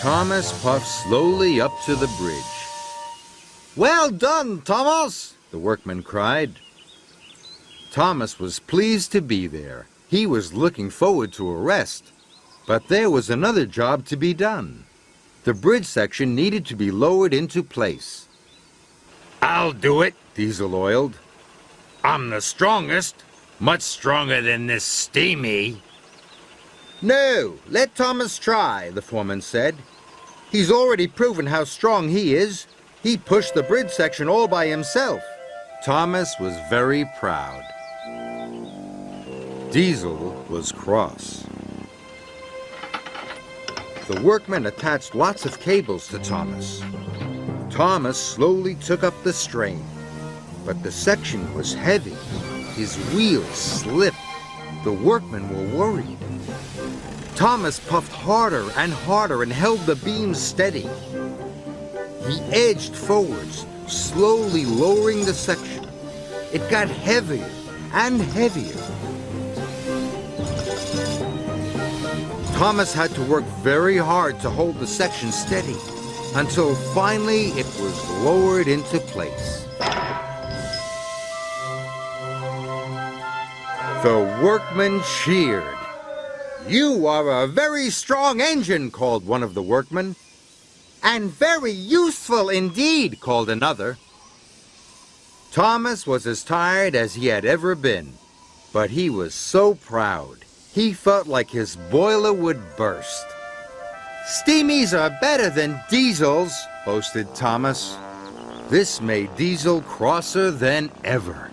Thomas puffed slowly up to the bridge. "Well done, Thomas!" the workman cried. Thomas was pleased to be there. He was looking forward to a rest. But there was another job to be done. The bridge section needed to be lowered into place. I'll do it, Diesel oiled. I'm the strongest, much stronger than this Steamy. "No, let Thomas try," the foreman said. "He's already proven how strong he is. He pushed the bridge section all by himself." Thomas was very proud. Diesel was cross. The workmen attached lots of cables to Thomas. Thomas slowly took up the strain, but the section was heavy. His wheels slipped. The workmen were worried. Thomas puffed harder and held the beams steady. He edged forwards, slowly lowering the section. It got heavier and heavier. Thomas had to work very hard to hold the section steady, until finally it was lowered into place. The workmen cheered. "You are a very strong engine," called one of the workmen. "And very useful indeed," called another. Thomas was as tired as he had ever been, but he was so proud. He felt like his boiler would burst. "Steamies are better than Diesels," boasted Thomas. This made Diesel crosser than ever.